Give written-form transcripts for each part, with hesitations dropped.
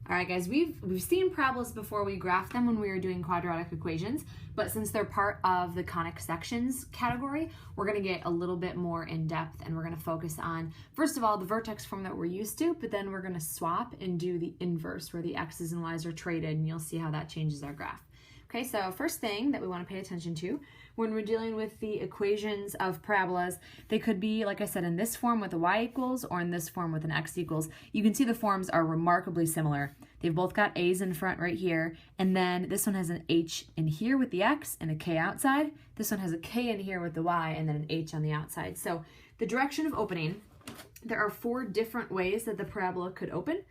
All right, guys, we've seen parabolas before. We graphed them when we were doing quadratic equations, but since they're part of the conic sections category, we're going to get a little bit more in depth, and we're going to focus on, first of all, the vertex form that we're used to, but then we're going to swap and do the inverse where the x's and y's are traded, and you'll see how that changes our graph. Okay, so first thing that we want to pay attention to when we're dealing with the equations of parabolas, they could be, like I said, in this form with a y equals or in this form with an x equals. You can see the forms are remarkably similar. They've both got a's in front right here, and then this one has an h in here with the x and a k outside. This one has a k in here with the y and then an h on the outside. So the direction of opening, there are 4 different ways that the parabola could open.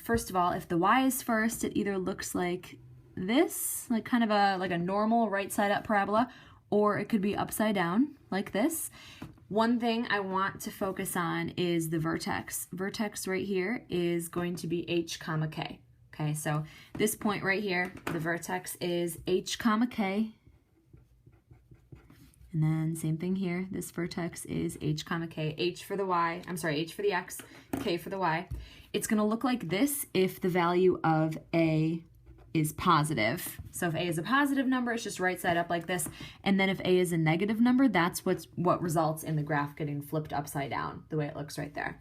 First of all, if the y is first, it either looks like this, like kind of a normal right side up parabola, or it could be upside down like this. One thing I want to focus on is the vertex. Vertex right here is going to be h comma k. Okay, so this point right here, the vertex is h comma k. And then same thing here, this vertex is h comma k, h for the y, I'm sorry, h for the x, k for the y. It's gonna look like this if the value of a is positive. So if a is a positive number, it's just right side up like this. And then if a is a negative number, that's what results in the graph getting flipped upside down, the way it looks right there.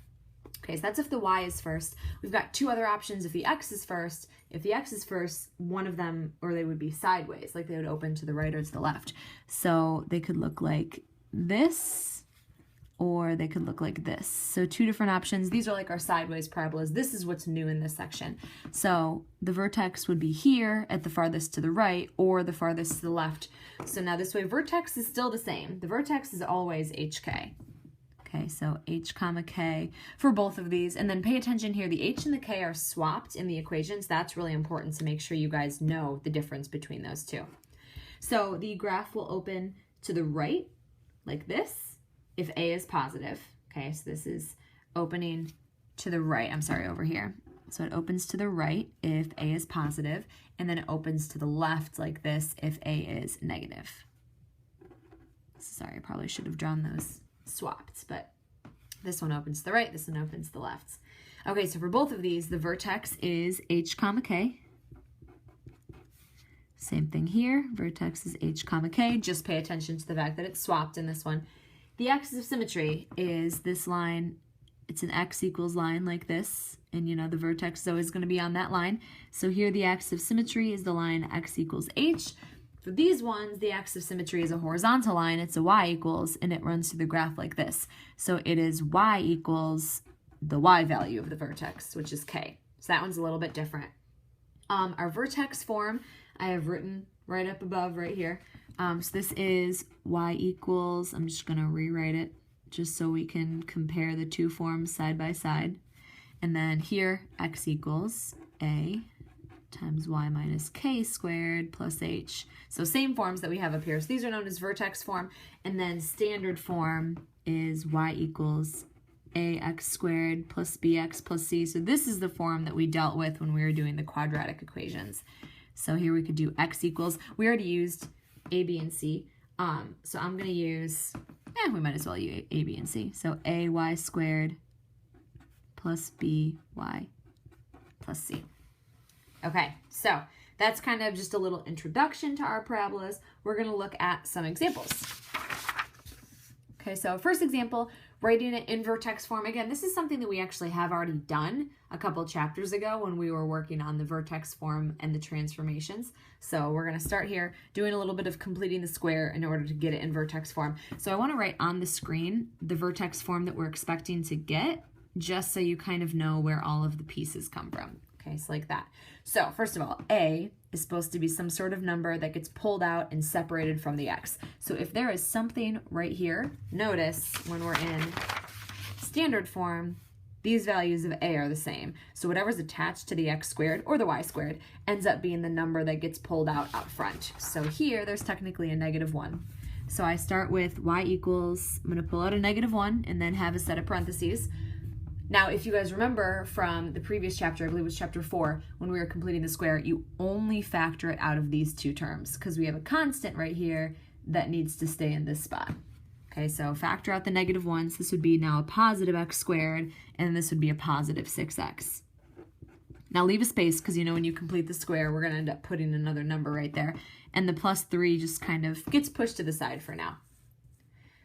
Okay, so that's if the y is first. We've got 2 other options if the x is first. If the x is first, one of them, or they would be sideways, like they would open to the right or to the left. So they could look like this, or they could look like this. So 2 different options. These are like our sideways parabolas. This is what's new in this section. So the vertex would be here at the farthest to the right or the farthest to the left. So now this way, vertex is still the same. The vertex is always hk. Okay, so h comma k for both of these. And then pay attention here, the h and the k are swapped in the equations. That's really important to make sure you guys know the difference between those 2. So the graph will open to the right like this if a is positive. Okay, so this is opening to the right, I'm sorry, over here. So it opens to the right if a is positive, and then it opens to the left like this if a is negative. Sorry, I probably should have drawn those swapped, but this one opens to the right, this one opens to the left. Okay, so for both of these, the vertex is h comma k. Same thing here, vertex is h comma k. Just pay attention to the fact that it's swapped in this one. The axis of symmetry is this line. It's an x equals line like this, and you know the vertex is always going to be on that line. So here the axis of symmetry is the line x equals h. For these ones, the axis of symmetry is a horizontal line. It's a y equals, and it runs through the graph like this. So it is y equals the y value of the vertex, which is k. So that one's a little bit different. Our vertex form, I have written right up above right here. So this is y equals, I'm just going to rewrite it just so we can compare the 2 forms side by side. And then here, x equals a times y minus k squared plus h. So same forms that we have up here. So these are known as vertex form. And then standard form is y equals ax squared plus bx plus c. So this is the form that we dealt with when we were doing the quadratic equations. So here we could do x equals, we already used a, b, and c. So I'm going to use, we might as well use a, b, and c. So ay squared plus by plus c. Okay, so that's kind of just a little introduction to our parabolas. We're going to look at some examples. Okay, so first example, writing it in vertex form. Again, this is something that we actually have already done a couple chapters ago when we were working on the vertex form and the transformations. So we're going to start here doing a little bit of completing the square in order to get it in vertex form. So I want to write on the screen the vertex form that we're expecting to get, just so you kind of know where all of the pieces come from. Okay, so like that. So first of all, a is supposed to be some sort of number that gets pulled out and separated from the x. So if there is something right here, notice when we're in standard form, these values of a are the same. So whatever's attached to the x squared or the y squared ends up being the number that gets pulled out front. So here, there's technically a -1. So I start with y equals, I'm going to pull out a -1 and then have a set of parentheses. Now, if you guys remember from the previous chapter, I believe it was chapter 4, when we were completing the square, you only factor it out of these 2 terms because we have a constant right here that needs to stay in this spot. Okay, so factor out the -1s. This would be now a positive x squared, and this would be a positive 6x. Now leave a space because you know when you complete the square, we're going to end up putting another number right there. And the plus 3 just kind of gets pushed to the side for now.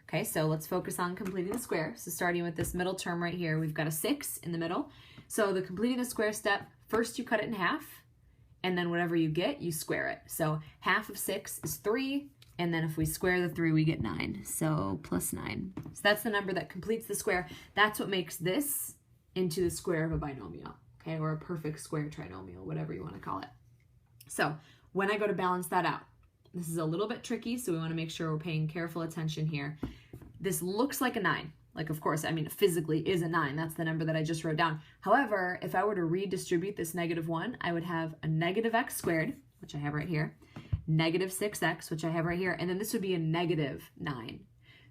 Okay, so let's focus on completing the square. So starting with this middle term right here, we've got a 6 in the middle. So the completing the square step, first you cut it in half, and then whatever you get, you square it. So half of 6 is 3, and then if we square the 3, we get 9. So plus 9. So that's the number that completes the square. That's what makes this into the square of a binomial, okay, or a perfect square trinomial, whatever you want to call it. So when I go to balance that out, this is a little bit tricky, so we want to make sure we're paying careful attention here. This looks like a 9. Like, of course, I mean, it physically is a 9. That's the number that I just wrote down. However, if I were to redistribute this -1, I would have a negative x squared, which I have right here, negative 6x, which I have right here, and then this would be a negative 9.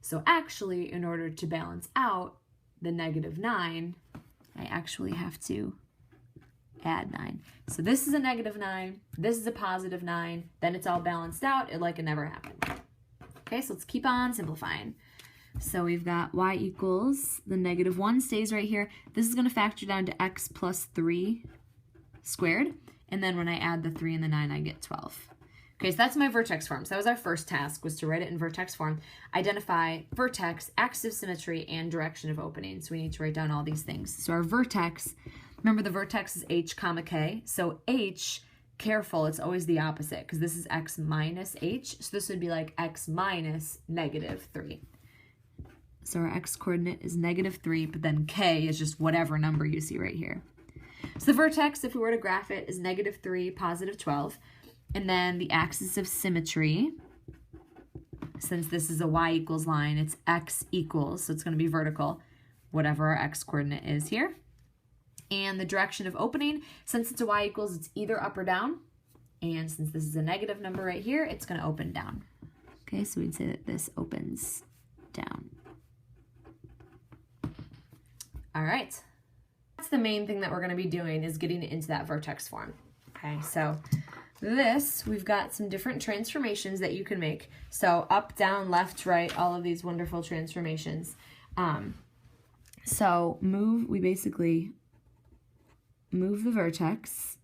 So actually, in order to balance out the negative 9, I actually have to add 9. So this is a negative 9, this is a positive 9, then it's all balanced out, like it never happened. Okay, so let's keep on simplifying. So we've got y equals, the -1 stays right here. This is going to factor down to x plus 3 squared, and then when I add the 3 and the 9, I get 12. Okay, so that's my vertex form. So that was our first task, was to write it in vertex form. Identify vertex, axis of symmetry, and direction of opening. So we need to write down all these things. So our vertex, remember the vertex is h comma k. So h, careful, it's always the opposite because this is x minus h. So this would be like x minus -3. So our x coordinate is -3, but then k is just whatever number you see right here. So the vertex, if we were to graph it, is -3, positive 12. And then the axis of symmetry, since this is a y equals line, it's x equals, so it's going to be vertical, whatever our x coordinate is here. And the direction of opening, since it's a y equals, it's either up or down. And since this is a negative number right here, it's going to open down. Okay, so we'd say that this opens down. All right. That's the main thing that we're going to be doing, is getting it into that vertex form. Okay, so this, we've got some different transformations that you can make. So up, down, left, right, all of these wonderful transformations. So we basically move the vertex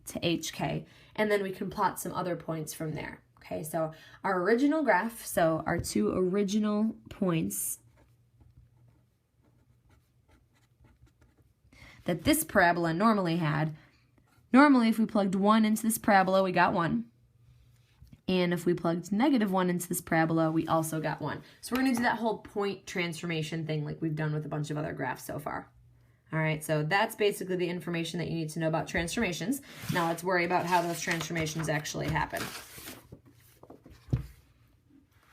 to HK, and then we can plot some other points from there. Okay, so our original graph, so our two original points that this parabola normally had, normally if we plugged 1 into this parabola, we got 1. And if we plugged -1 into this parabola, we also got 1. So we're going to do that whole point transformation thing like we've done with a bunch of other graphs so far. All right, so that's basically the information that you need to know about transformations. Now let's worry about how those transformations actually happen.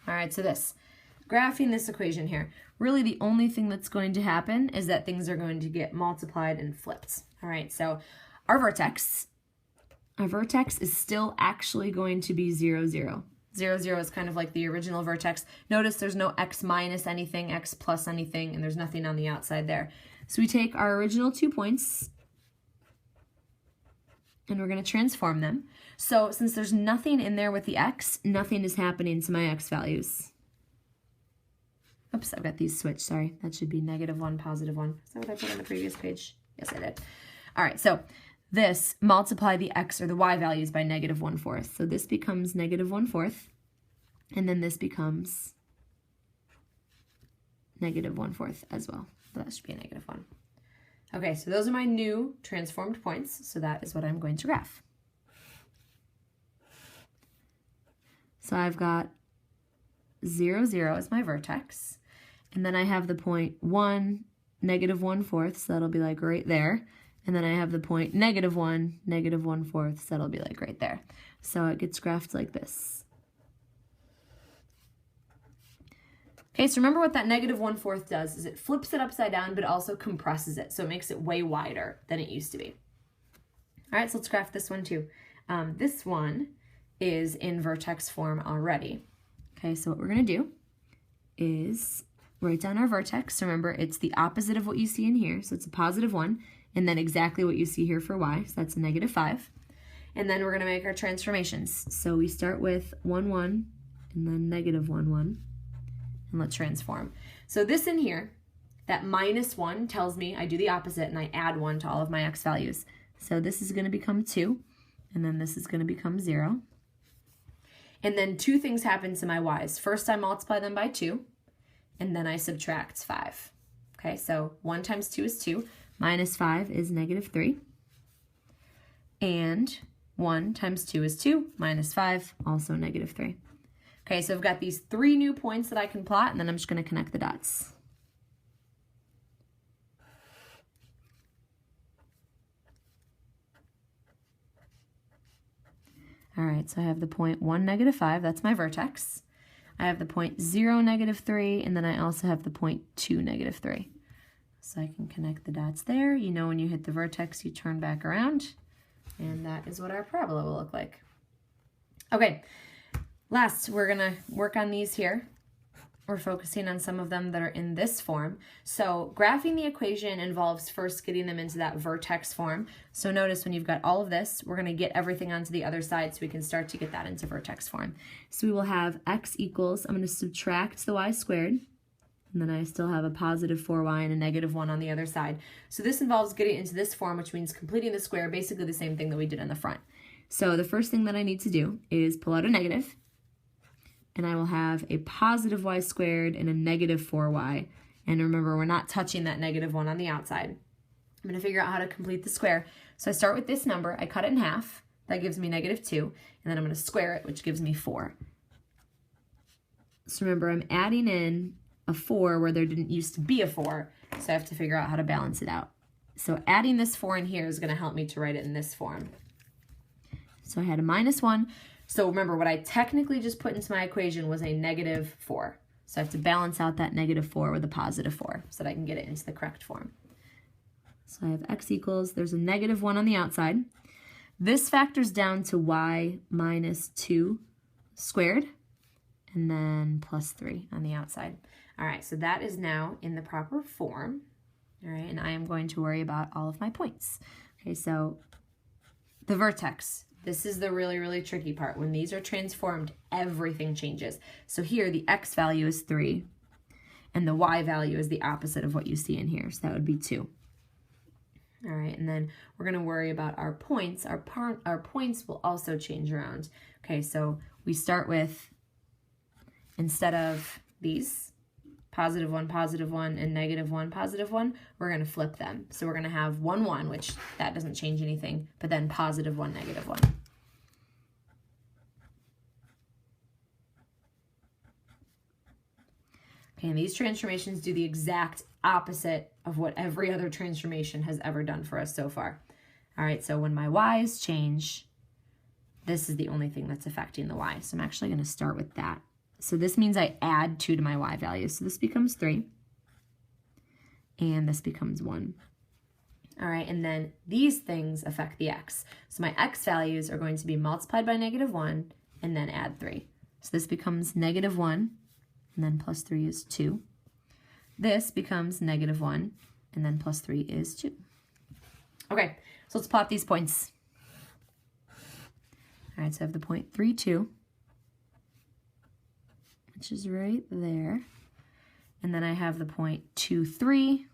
All right, so graphing this equation here, really the only thing that's going to happen is that things are going to get multiplied and flipped. All right, so our vertex is still actually going to be 0, 0. 0, 0 is kind of like the original vertex. Notice there's no x minus anything, x plus anything, and there's nothing on the outside there. So we take our original 2 points, and we're going to transform them. So since there's nothing in there with the x, nothing is happening to my x values. Oops, I've got these switched, sorry. That should be -1, +1. Is that what I put on the previous page? Yes, I did. All right, so this, multiply the x or the y values by -1/4. So this becomes -1/4, and then this becomes -1/4 as well. So that should be a -1. Okay, so those are my new transformed points, so that is what I'm going to graph. So I've got 0, 0 as my vertex, and then I have the point 1, -1/4, so that'll be like right there, and then I have the point -1, -1/4, so that'll be like right there. So it gets graphed like this. Okay, so remember what that -1/4 does is it flips it upside down, but also compresses it, so it makes it way wider than it used to be. All right, so let's graph this one too. This one is in vertex form already. Okay, so what we're going to do is write down our vertex. Remember, it's the opposite of what you see in here, so it's a +1, and then exactly what you see here for y, so that's a -5. And then we're going to make our transformations. So we start with 1, 1, and then -1, 1, and let's transform. So this in here, that -1 tells me I do the opposite and I add 1 to all of my x values. So this is going to become 2, and then this is going to become 0. And then 2 things happen to my y's. First, I multiply them by 2, and then I subtract 5. Okay, so 1 times 2 is 2, minus 5 is -3. And 1 times 2 is 2, minus 5, also -3. Okay, so I've got these 3 new points that I can plot, and then I'm just going to connect the dots. All right, so I have the point 1, -5, that's my vertex. I have the point 0, -3, and then I also have the point 2, -3. So I can connect the dots there. You know when you hit the vertex, you turn back around, and that is what our parabola will look like. Okay, last, we're gonna work on these here. We're focusing on some of them that are in this form. So graphing the equation involves first getting them into that vertex form. So notice when you've got all of this, we're gonna get everything onto the other side so we can start to get that into vertex form. So we will have x equals, I'm gonna subtract the y squared, and then I still have a positive 4y and a -1 on the other side. So this involves getting into this form, which means completing the square, basically the same thing that we did in the front. So the first thing that I need to do is pull out a negative, and I will have a positive y squared and a -4y. And remember, we're not touching that -1 on the outside. I'm going to figure out how to complete the square. So I start with this number, I cut it in half, that gives me -2, and then I'm going to square it, which gives me 4. So remember, I'm adding in a 4 where there didn't used to be a 4, so I have to figure out how to balance it out. So adding this 4 in here is going to help me to write it in this form. So I had a -1. So remember, what I technically just put into my equation was a -4. So I have to balance out that -4 with a +4 so that I can get it into the correct form. So I have x equals, there's a -1 on the outside. This factors down to y minus 2 squared, and then +3 on the outside. All right, so that is now in the proper form. All right, and I am going to worry about all of my points. Okay, so the vertex. This is the really, really tricky part. When these are transformed, everything changes. So here, the x value is 3, and the y value is the opposite of what you see in here. So that would be 2. All right, and then we're going to worry about our points. Our points will also change around. Okay, so we start with, instead of these, +1, +1, and -1, +1, we're going to flip them. So we're going to have 1, 1, which that doesn't change anything, but then +1, -1. Okay, and these transformations do the exact opposite of what every other transformation has ever done for us so far. All right, so when my y's change, this is the only thing that's affecting the y. So I'm actually going to start with that. So this means I add 2 to my y value. So this becomes 3, and this becomes 1. All right, and then these things affect the x. So my x values are going to be multiplied by -1 and then add 3. So this becomes -1, and then +3 is 2. This becomes -1, and then +3 is 2. Okay, so let's plot these points. All right, so I have the point 3, 2. Which is right there. And then I have the point 2, 3,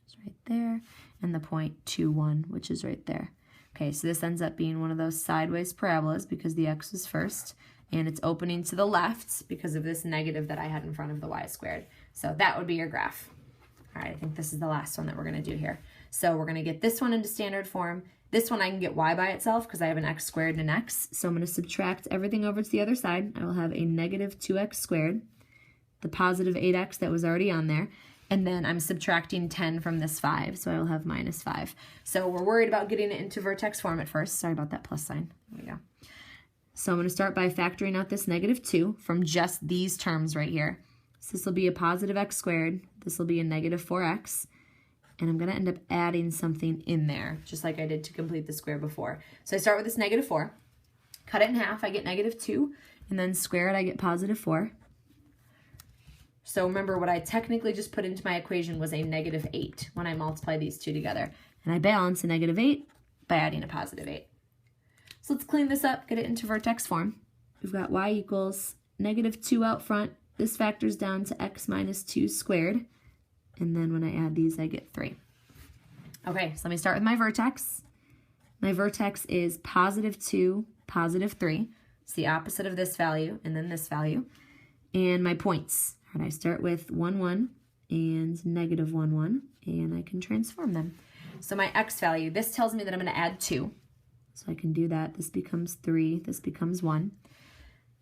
which is right there, and the point 2, 1, which is right there. Okay, so this ends up being one of those sideways parabolas because the x was first, and it's opening to the left because of this negative that I had in front of the y squared. So that would be your graph. All right, I think this is the last one that we're going to do here. So we're going to get this one into standard form. This one I can get y by itself because I have an x squared and an x. So I'm going to subtract everything over to the other side. I will have a -2x squared, the positive 8x that was already on there, and then I'm subtracting 10 from this 5, so I will have -5. So we're worried about getting it into vertex form at first. Sorry about that plus sign. There we go. So I'm going to start by factoring out this -2 from just these terms right here. So this will be a positive x squared. This will be a -4x. And I'm going to end up adding something in there, just like I did to complete the square before. So I start with this -4, cut it in half, I get -2, and then square it, I get +4. So remember, what I technically just put into my equation was a -8 when I multiply these two together. And I balance a -8 by adding a +8. So let's clean this up, get it into vertex form. We've got y equals -2 out front, this factors down to x minus 2 squared. And then when I add these, I get 3. Okay, so let me start with my vertex. My vertex is positive 2, positive 3. It's the opposite of this value and then this value. And my points. All right, I start with 1, 1 and negative 1, 1, and I can transform them. So my x value, this tells me that I'm going to add 2. So I can do that. This becomes 3. This becomes 1.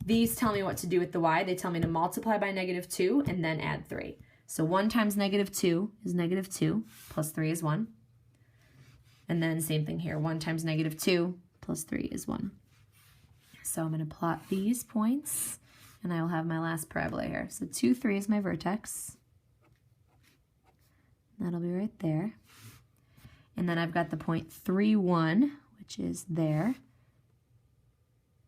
These tell me what to do with the y. They tell me to multiply by negative 2 and then add 3. So 1 times negative 2 is negative 2, plus 3 is 1. And then same thing here. 1 times negative 2 plus 3 is 1. So I'm going to plot these points, and I will have my last parabola here. So 2, 3 is my vertex. That'll be right there. And then I've got the point 3, 1, which is there.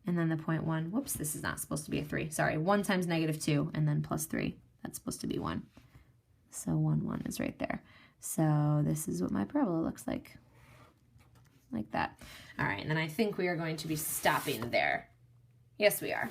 And then the point 1, whoops, this is not supposed to be a 3. Sorry, 1 times negative 2, and then plus 3. That's supposed to be 1. So 1, 1 is right there. So this is what my parabola looks like that. All right, and then I think we are going to be stopping there. Yes, we are.